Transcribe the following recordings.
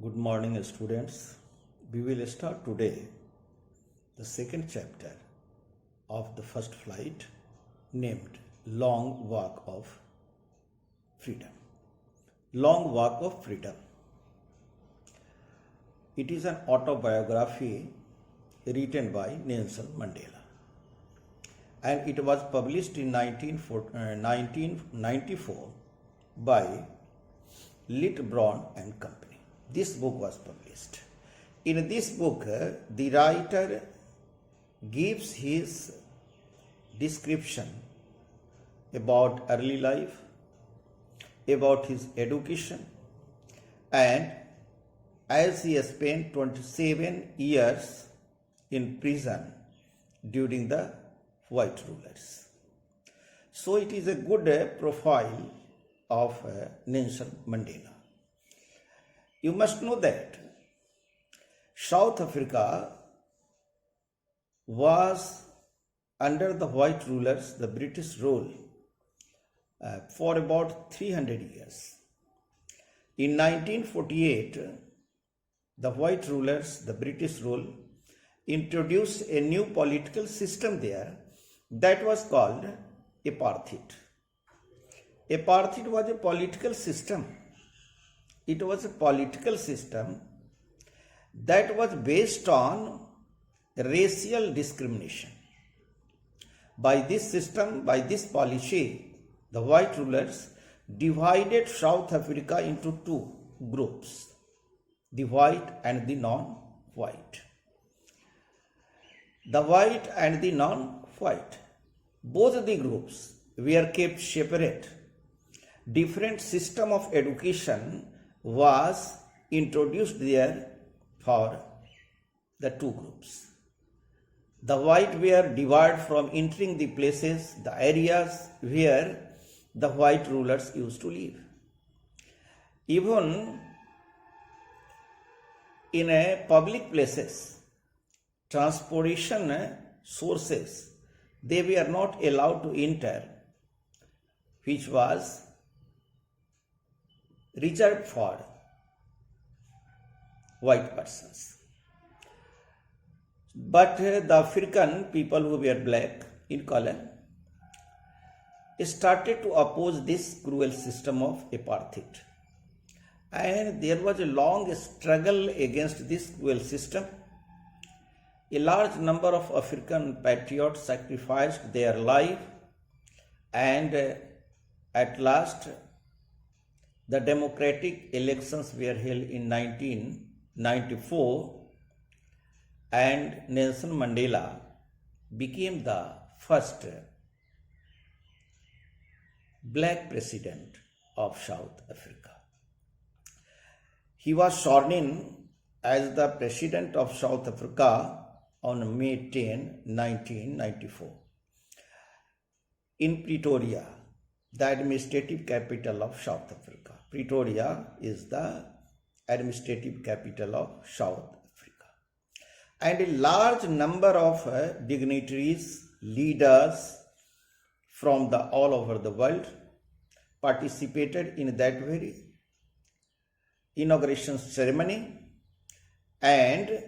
Good morning, students. We will start today the second chapter of the first flight named Long Walk of Freedom. Long Walk of Freedom. It is an autobiography written by Nelson Mandela, and it was published in 1994 by Lit Brown and Company. This book was published. In this book, the writer gives his description about early life, about his education, and as he spent 27 years in prison during the white rulers. So it is a good profile of Nelson Mandela. You must know that South Africa was under the white rulers, the British rule, for about 300 years. In 1948, the white rulers, the British rule, introduced a new political system there that was called apartheid. Apartheid was a political system. It was a political system that was based on racial discrimination. By this system, by this policy, the white rulers divided South Africa into two groups, the white and the non-white. The white and the non-white, both the groups were kept separate. Different system of education was introduced there for the two groups. The white were debarred from entering the places, the areas where the white rulers used to live. Even in public places, transportation sources, they were not allowed to enter, which was reserved for white persons. But the African people who were black in color started to oppose this cruel system of apartheid. And there was a long struggle against this cruel system. A large number of African patriots sacrificed their life, and at last the democratic elections were held in 1994, and Nelson Mandela became the first black president of South Africa. He was sworn in as the president of South Africa on May 10, 1994, in Pretoria, the administrative capital of South Africa. Pretoria is the administrative capital of South Africa. And a large number of dignitaries, leaders from all over the world participated in that very inauguration ceremony. And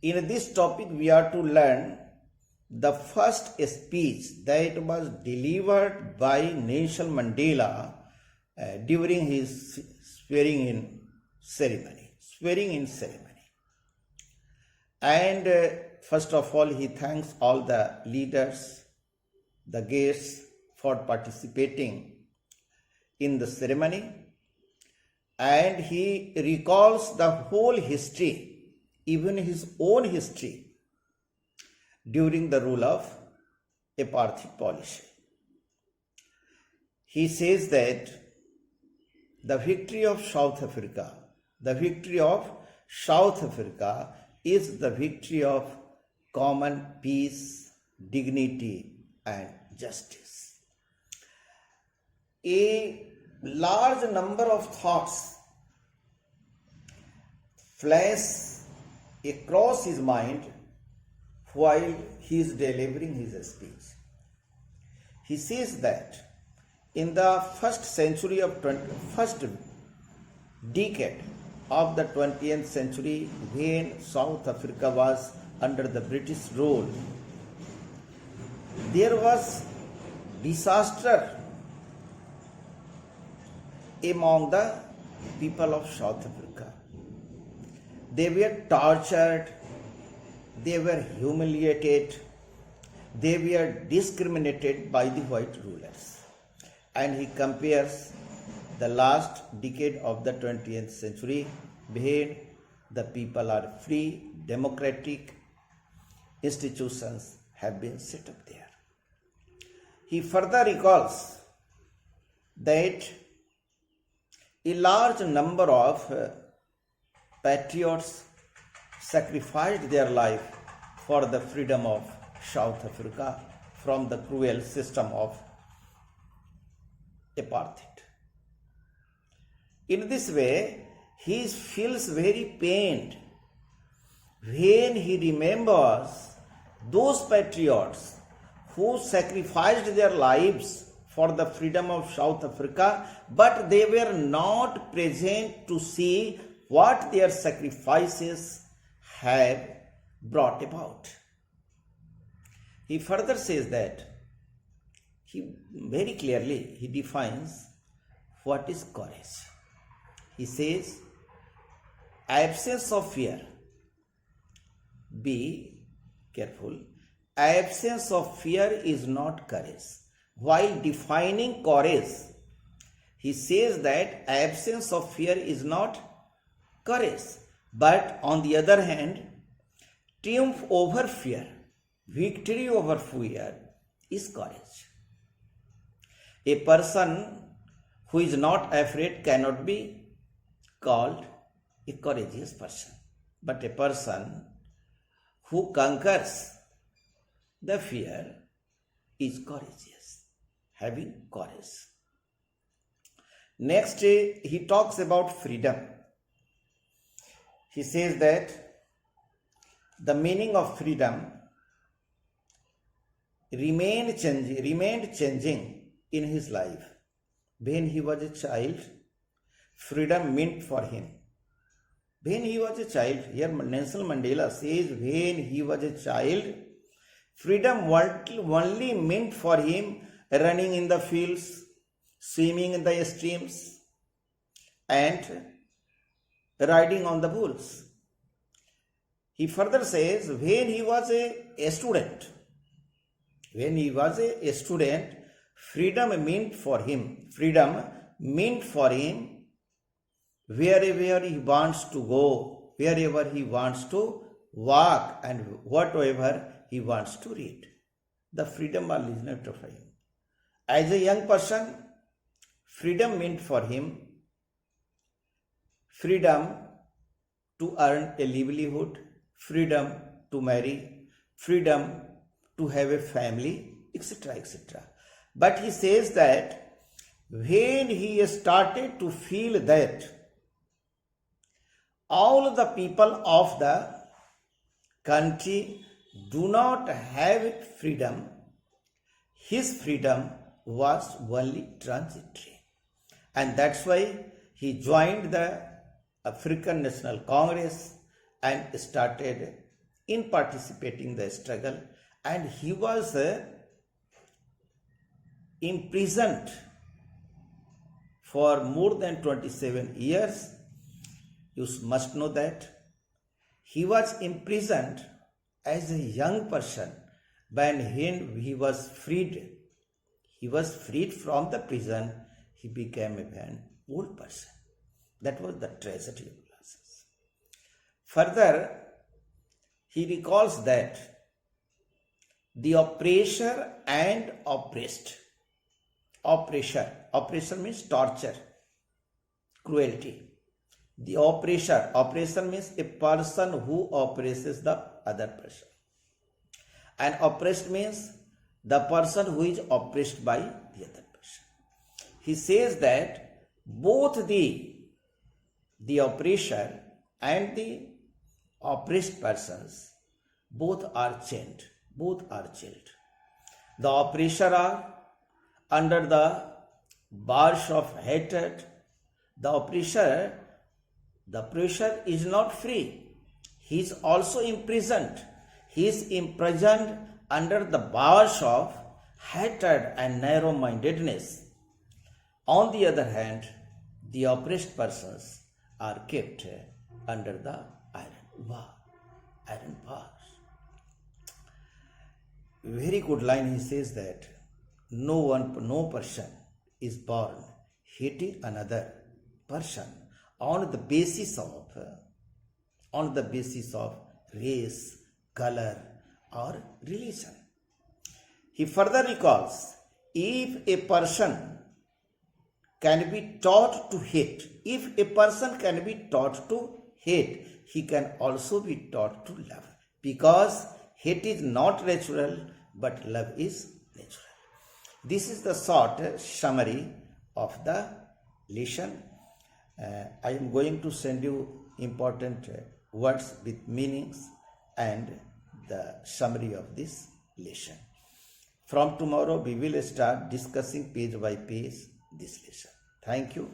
in this topic, we are to learn the first speech that was delivered by Nelson Mandela during his swearing in ceremony. And first of all, he thanks all the leaders, the guests, for participating in the ceremony. And he recalls the whole history, even his own history, during the rule of apartheid policy. He says that the victory of South Africa is the victory of common peace, dignity, and justice. A large number of thoughts flash across his mind while he is delivering his speech. He says that in the first decade of the 20th century when South Africa was under the British rule, there was disaster among the people of South Africa. They were tortured, they were humiliated, they were discriminated by the white rulers. And he compares the last decade of the 20th century when the people are free, democratic institutions have been set up there. He further recalls that a large number of patriots sacrificed their life for the freedom of South Africa from the cruel system of apartheid. In this way, he feels very pained when he remembers those patriots who sacrificed their lives for the freedom of South Africa, but they were not present to see what their sacrifices have brought about. He further says that he very clearly he defines what is courage. He says, absence of fear. Be careful. Absence of fear is not courage. While defining courage, he says that absence of fear is not courage. But on the other hand, triumph over fear, victory over fear is courage. A person who is not afraid cannot be called a courageous person. But a person who conquers the fear is courageous, having courage. Next, he talks about freedom. He says that the meaning of freedom remained changing in his life. When he was a child, freedom meant for him. When he was a child, here Nelson Mandela says, when he was a child, freedom only meant for him running in the fields, swimming in the streams, and riding on the bulls. He further says, when he was a student, freedom meant for him wherever he wants to go, wherever he wants to walk, and whatever he wants to read. The freedom was listening to him. As a young person, freedom meant for him freedom to earn a livelihood, freedom to marry, freedom to have a family, etc., etc. But he says that when he started to feel that all the people of the country do not have freedom, his freedom was only transitory. And that's why he joined the African National Congress and started in participating in the struggle. And he was imprisoned for more than 27 years. You must know that he was imprisoned as a young person. When he was freed, from the prison, he became an old person. That was the tragedy of losses. Further, he recalls that the oppressor and oppressed, oppressor means torture, cruelty. The oppressor means a person who oppresses the other person. And oppressed means the person who is oppressed by the other person. He says that both the oppressor and the oppressed persons, both are chained, both are chilled. The oppressor are under the bars of hatred. The oppressor The oppressor is not free. He is also imprisoned. He is imprisoned under the bars of hatred and narrow mindedness. On the other hand, the oppressed persons are kept under the iron bars. Very good line. He says that no person is born hating another person on the basis of race, color, or religion. He further recalls, if a person can be taught to hate, he can also be taught to love, because hate is not natural, but love is natural. This is the short summary of the lesson. I am going to send you important words with meanings and the summary of this lesson. From tomorrow we will start discussing page by page this lesson. Thank you.